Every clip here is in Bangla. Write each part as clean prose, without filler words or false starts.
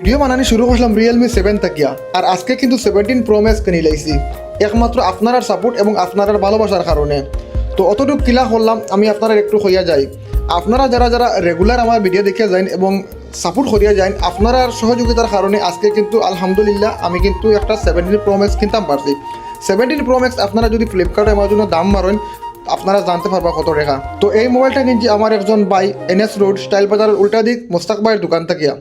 ভিডিও বানানি শুরু করলাম রিয়েলমি 7 তাকিয়া আর আজকে কিন্তু 17 প্রো ম্যাক্স কিনে লাইছি একমাত্র আপনার সাপোর্ট এবং আপনার ভালোবাসার কারণে। তো অতটুকু কিলা করলাম আমি আপনারা একটু হইয়া যাই, আপনারা যারা যারা রেগুলার আমার ভিডিও দেখিয়া যান এবং সাপোর্ট করিয়া যান আপনার সহযোগিতার কারণে আজকে কিন্তু আলহামদুলিল্লাহ আমি কিন্তু একটা 17 প্রো ম্যাক্স কিনতাম পারছি। 17 প্রো ম্যাক্স আপনারা যদি ফ্লিপকার্টে আমার জন্য দাম মারেন আপনারা জানতে পারবা কত টাকা। তো এই মোবাইলটা কিনছি আমার একজন ভাই NS রোড স্টাইল বাজারের উল্টা দিক মোস্তাক ভাইয়ের দোকান থাকিয়া।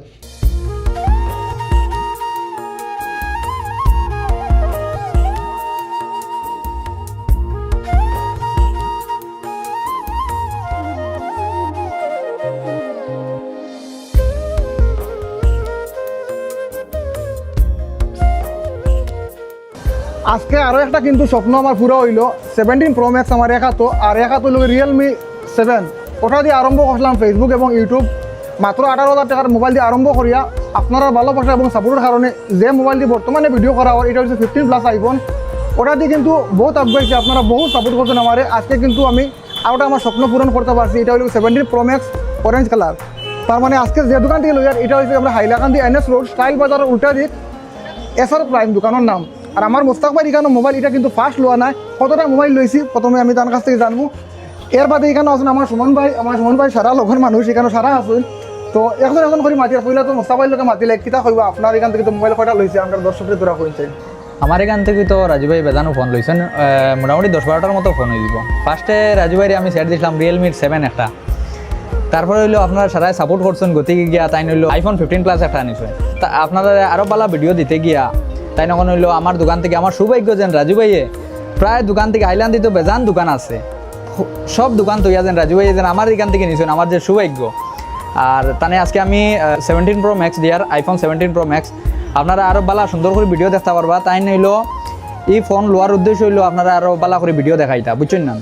আজকে আরও একটা কিন্তু স্বপ্ন আমার পুরো হইল 17 প্রো ম্যাক্স আমার একাতো আর একাতো হলো রিয়েলমি 7 ওটা দিয়ে আরম্ভ করলাম ফেসবুক এবং ইউটিউব মাত্র 18,000 টাকার মোবাইল দিয়ে আরম্ভ করিয়া আপনারা ভালোবাসা এবং সাপোর্টের কারণে যে মোবাইল দিয়ে বর্তমানে ভিডিও করা হয় এটা হচ্ছে 15+ আইফোন, ওটা দিয়ে কিন্তু বহুত আপগ্রেড আপনারা বহুত সাপোর্ট করছেন আমারে। আজকে কিন্তু আমি আরোটা আমার স্বপ্ন পূরণ করতে পারছি, এটা হলো 17 প্রো ম্যাক্স অরেঞ্জ কালার। তার মানে আজকে যে দোকান থেকে লইয়ার এটা হচ্ছে আমরা হাইলাকান্দি NS রোড স্টাইল বাজারের উল্টা দিক SR প্রাইম দোকানের নাম। আর আমার মোস্তাক ভাই এখানে মোবাইল এটা কিন্তু ফার্স্ট লোয়া নাই, কতটা মোবাইল লইছি প্রথমে আমি তার কাছ থেকে জানবো। এর বাদে এখানে আছেন আমার সুমন ভাই সারা লগের মানুষ এখানে সারা আসুন। তো এখন করে মাতি পইলা তো মোস্তাক ভাই লোকে মাতিলে কিতা কইবা আপনার এখান থেকে তো মোবাইল কয়টা লইছে আমরা দর্শকের তোরা কইছে। আমার এখান থেকে তো রাজু ভাই বেদানো ফোন লইছেন, মোটামুটি 10-12টার মতো ফোন হয়ে যাব। ফার্স্টে রাজু ভাইরে আমি সেট দিয়েছিলাম রিয়েলমির 7 একটা, তারপরে হইলো আপনারা সারাই সাপোর্ট করছেন গতিকে গিয়া তাই হইলো আইফোন 15+ একটা আনিছেন। তা আপনারা আরও ভালো ভিডিও দিতে গিয়া তাই নখন হইলো আমার দোকান থেকে আমার সৌভাগ্য যেন রাজু ভাইয়ে প্রায় দোকান থেকে আইল্যান্ডে তো বেজান দোকান আছে সব দোকান তৈয়া যেন রাজু ভাইয়ে যেন আমার এখান থেকে নিছেন আমার যে সৌভাগ্য। আর তানে আজকে আমি 17 প্রো ম্যাক্স দিয়ার আইফোন 17 প্রো ম্যাক্স আপনারা আরও ভালো সুন্দর করে ভিডিও দেখতে পারবা। তাই হইলো এই ফোন লোয়ার উদ্দেশ্য হইলো আপনারা আরও ভালো করে ভিডিও দেখাইতা, বুঝছেন না?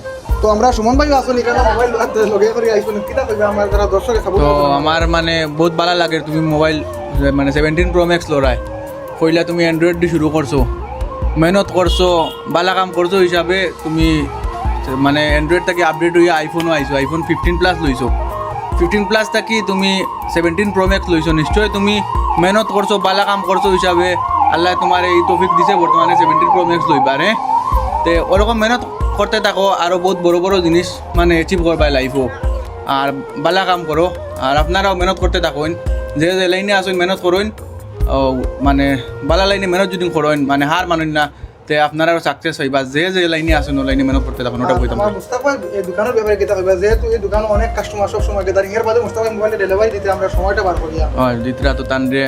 তো আমরা সুমন ভাই আসলে এখানে মোবাইল লগে করে আইফোন কিতা কইবা আমার যারা দর্শকে সাপোর্ট তো আমার মানে বহুত ভালো লাগে তুমি মোবাইল মানে 17 প্রো ম্যাক্স লড়াই কইলা তুমি অ্যান্ড্রয়েড দিয়ে শুরু করছো, মেহনত করছো, ভালো কাম করছো হিসাবে তুমি মানে অ্যান্ড্রয়েড থেকে আপডেট হয়ে আইফোনও আইছো, আইফোন 15+ লইছো, 15+ থাকি তুমি 17 প্রো ম্যাক্স লইছো। নিশ্চয় তুমি মেহনত করছো, ভালো কাম করছো হিসাবে আল্লাহ তোমার এই তৌফিক দিছে বর্তমানে 17 প্রো ম্যাক্স লইবার। তো ওরকম মেহনত করতে থাকো, আরও বহুত বড় বড় জিনিস মানে অ্যাচিভ করবা লাইফও, আর ভালো কাম করো। আর আপনারাও মেহনত করতে থাকুন, যে যে লাইনে আসুন মেহনত করুন, মানে ভালো লাইনে মেহনত যদি করেন মানে হার মানুন না তে আপনারাও সাকসেস হইবা। যে যে লাইনে আসুন ও লাইনে মেহনত করতে থাকুন, ওটা বলতাম। আমার মোস্তাক ভাই এই দোকানের ব্যাপারে কিতা কইবা যেহেতু এই দোকানে অনেক কাস্টমার সব সময় গেদারিং এর বাদে মোস্তাক ভাই মোবাইলে ডেলিভারি দিতে আমরা সময়টা বার করিয়া দিতরা তো তানরে